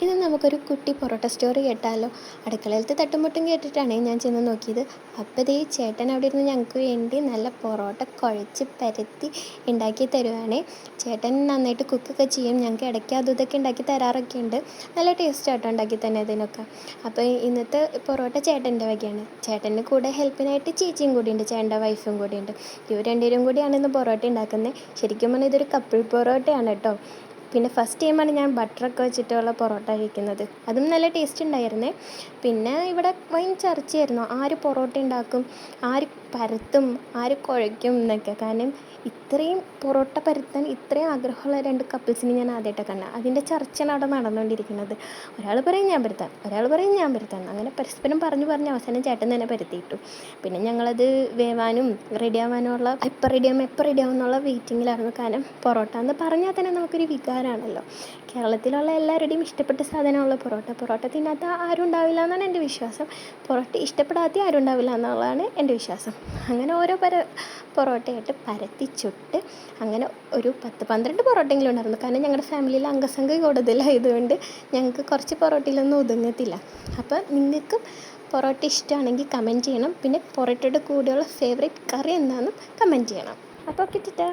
ഇത് നമുക്കൊരു കുട്ടി പൊറോട്ട സ്റ്റോറി കേട്ടാലോ. അടുക്കളയിലത്തെ തട്ടുമുട്ടും കേട്ടിട്ടാണ് ഞാൻ ചെന്ന് നോക്കിയത്. അപ്പോൾ ദേ ചേട്ടൻ അവിടെ ഇരുന്ന് ഞങ്ങൾക്ക് വേണ്ടി നല്ല പൊറോട്ട കുഴച്ച് പരത്തി ഉണ്ടാക്കി തരുവാണേ. ചേട്ടൻ നന്നായിട്ട് കുക്കൊക്കെ ചെയ്യും. ഞങ്ങൾക്ക് ഇടയ്ക്ക് അതും ഇതൊക്കെ ഉണ്ടാക്കി തരാറൊക്കെ ഉണ്ട്. നല്ല ടേസ്റ്റായിട്ടോ ഉണ്ടാക്കി തന്നെ അതിനൊക്കെ. അപ്പോൾ ഇന്നത്തെ പൊറോട്ട ചേട്ടൻ്റെ വകയാണ്. ചേട്ടൻ്റെ കൂടെ ഹെൽപ്പിനായിട്ട് ചേച്ചിയും കൂടിയുണ്ട്, ചേട്ടൻ്റെ വൈഫും കൂടിയുണ്ട്. ഇവർ രണ്ടുപേരും കൂടിയാണ് ഇന്ന് പൊറോട്ട ഉണ്ടാക്കുന്നത്. ശരിക്കും പറഞ്ഞാൽ ഇതൊരു കപ്പിൾ പൊറോട്ടയാണ് കേട്ടോ. പിന്നെ ഫസ്റ്റ് ടൈമാണ് ഞാൻ ബട്ടറൊക്കെ വെച്ചിട്ടുള്ള പൊറോട്ട കഴിക്കുന്നത്. അതും നല്ല ടേസ്റ്റ് ഉണ്ടായിരുന്നേ. പിന്നെ ഇവിടെ വൈൻ ചർച്ചയായിരുന്നു, ആര് പൊറോട്ട ഉണ്ടാക്കും, ആര് പരത്തും, ആര് കുഴയ്ക്കും എന്നൊക്കെ. കാരണം ഇത്രയും പൊറോട്ട പരത്താൻ ഇത്രയും ആഗ്രഹമുള്ള രണ്ട് കപ്പിൾസിനെ ഞാൻ ആദ്യമായിട്ടാണ് കണ്ടത്. അതിൻ്റെ ചർച്ചയാണ് അവിടെ നടന്നുകൊണ്ടിരിക്കുന്നത്. ഒരാൾ പറയും ഞാൻ പരത്താം, ഒരാൾ പറയും ഞാൻ പരത്താം. അങ്ങനെ പരസ്പരം പറഞ്ഞ് അവസാനം ചേട്ടൻ തന്നെ പരത്തിയിട്ടു. പിന്നെ ഞങ്ങളത് വേവാനും റെഡിയാവാനുമുള്ള എപ്പോൾ റെഡിയാവും എന്നുള്ള വെയിറ്റിങ്ങിലായിരുന്നു. കാരണം പൊറോട്ട എന്ന് പറഞ്ഞാൽ തന്നെ നമുക്കൊരു വികാരമാണല്ലോ. കേരളത്തിലുള്ള എല്ലാവരുടെയും ഇഷ്ടപ്പെട്ട സാധനമുള്ള പൊറോട്ട തിന്നാത്ത ആരും ഉണ്ടാവില്ല എന്നാണ് എൻ്റെ വിശ്വാസം. പൊറോട്ട ഇഷ്ടപ്പെടാത്ത ആരും ഉണ്ടാവില്ല എന്നുള്ളതാണ് എൻ്റെ വിശ്വാസം. അങ്ങനെ ഓരോ പൊറോട്ടയായിട്ട് പരത്തി ചുട്ട് അങ്ങനെ ഒരു 10-12 പൊറോട്ടയെങ്കിലും ഉണ്ടായിരുന്നു. കാരണം ഞങ്ങളുടെ ഫാമിലിയിൽ അംഗസംഖ്യ കൂടുതലായതുകൊണ്ട് ഞങ്ങൾക്ക് കുറച്ച് പൊറോട്ടയിലൊന്നും ഒതുങ്ങത്തില്ല. അപ്പോൾ നിങ്ങൾക്കും പൊറോട്ട ഇഷ്ടമാണെങ്കിൽ കമൻറ്റ് ചെയ്യണം. പിന്നെ പൊറോട്ടയുടെ കൂടെയുള്ള ഫേവറേറ്റ് കറി എന്താണെന്നും കമൻറ്റ് ചെയ്യണം. അപ്പോൾ കിട്ടിട്ടാ.